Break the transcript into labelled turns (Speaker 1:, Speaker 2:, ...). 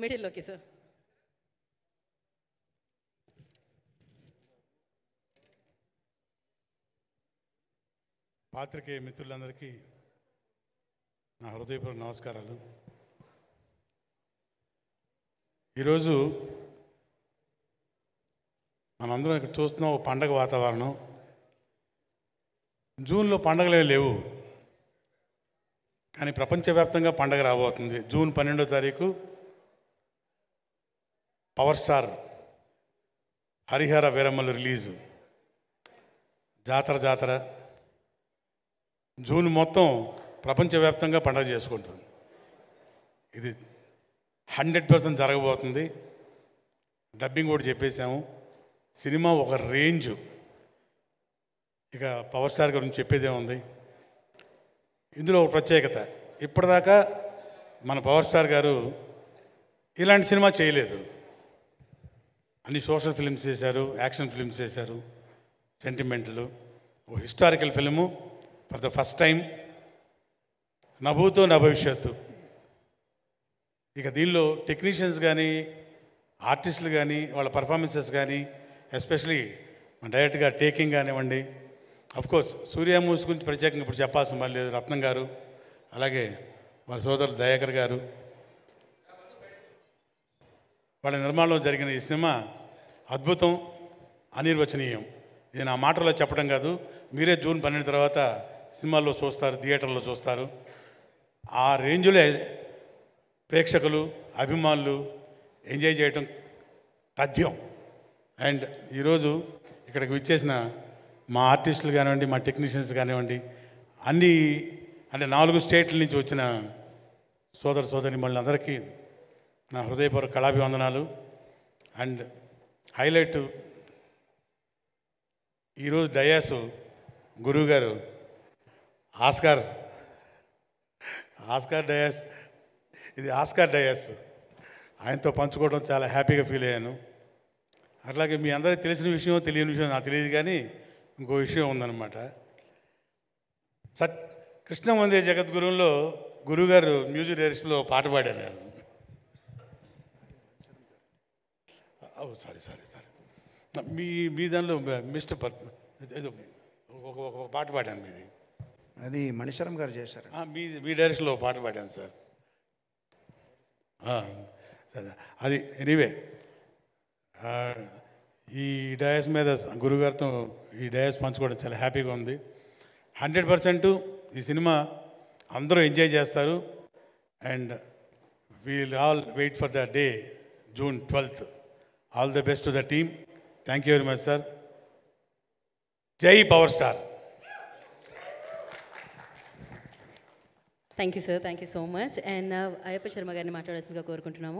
Speaker 1: మిడిల్లోకి sir.
Speaker 2: పాత్రికేయ మిత్రులందరికీ నా హృదయపూర్వక నమస్కారాలు. ఈరోజు మనందరం ఇక్కడ చూస్తున్నాం పండగ వాతావరణం. జూన్లో పండగలే లేవు, కానీ ప్రపంచవ్యాప్తంగా పండగ రాబోతుంది. జూన్ 12వ తారీఖు పవర్ స్టార్ హరిహర వీరమ్మలు రిలీజు. జాతర జూన్ మొత్తం ప్రపంచవ్యాప్తంగా పండగ చేసుకుంటుంది. ఇది 100% జరగబోతుంది. డబ్బింగ్ కూడా చెప్పేశాము. సినిమా ఒక రేంజు. ఇక పవర్ స్టార్ గురించి చెప్పేదే ఉంది. ఇందులో ఒక ప్రత్యేకత, ఇప్పటిదాకా మన పవర్ స్టార్ గారు ఇలాంటి సినిమా చేయలేదు. అన్ని సోషల్ ఫిల్మ్స్ చేశారు, యాక్షన్ ఫిల్మ్స్ చేశారు, సెంటిమెంట్లు. ఓ historical film for the first time, నా భూతో నా భవిష్యత్తు. ఇక దీనిలో టెక్నీషియన్స్ కానీ, ఆర్టిస్టులు కానీ, వాళ్ళ పర్ఫార్మెన్సెస్ కానీ, ఎస్పెషలీ డైరెక్ట్గా టేకింగ్ కానివ్వండి. అఫ్కోర్స్ సూర్య మూవీస్ గురించి ప్రత్యేకంగా ఇప్పుడు చెప్పాల్సిన పని లేదు. రత్నం గారు, అలాగే వాళ్ళ సోదరుడు దయాకర్ గారు, వాళ్ళ నిర్మాణంలో జరిగిన ఈ సినిమా అద్భుతం, అనిర్వచనీయం. ఇది నా మాటల్లో చెప్పడం కాదు, మీరే జూన్ 12 తర్వాత సినిమాల్లో చూస్తారు, థియేటర్లో చూస్తారు. ఆ రేంజ్లో ప్రేక్షకులు, అభిమానులు ఎంజాయ్ చేయటం తథ్యం. అండ్ ఈరోజు ఇక్కడికి విచ్చేసిన మా ఆర్టిస్టులు కానివ్వండి, మా టెక్నీషియన్స్ కానివ్వండి, అన్ని అంటే 4 స్టేట్ల నుంచి వచ్చిన సోదరిమణులందరికీ నా హృదయపూర్వక కళాభివందనాలు. అండ్ హైలైట్, ఈరోజు డయాసు గురువు గారు ఆస్కార్ డయాస్, ఇది ఆస్కార్ డయాస్, ఆయనతో పంచుకోవడం చాలా హ్యాపీగా ఫీల్ అయ్యాను. అట్లాగే మీ అందరికీ తెలిసిన విషయం, తెలియని విషయం నాకు తెలియదు, కానీ ఇంకో విషయం ఉందన్నమాట. కృష్ణ వందే జగద్గురువులో గురువుగారు మ్యూజిక్ డైరెక్షన్లో పాట పాడారు నేను. సారీ మీ దానిలో మిస్టర్ ఏదో ఒక పాట పాడాను మీది.
Speaker 3: అది మణిశరం గారు చేశారు.
Speaker 2: మీ డైరెక్షన్లో పాట పాడాను సార్. అది ఎనీవే, ఈ డయాస్ మీద గురుగారితో ఈ డయాస్ పంచుకోవడం చాలా హ్యాపీగా ఉంది. 100% ఈ సినిమా అందరూ ఎంజాయ్ చేస్తారు. And we'll all wait for the day, June 12th. All the best to the team. Thank you very much sir. జై power star.
Speaker 1: Thank you sir, thank you so much. And Ayyappa Sharma గారిని మాట్లాడాల్సిందిగా కోరుకుంటున్నాము.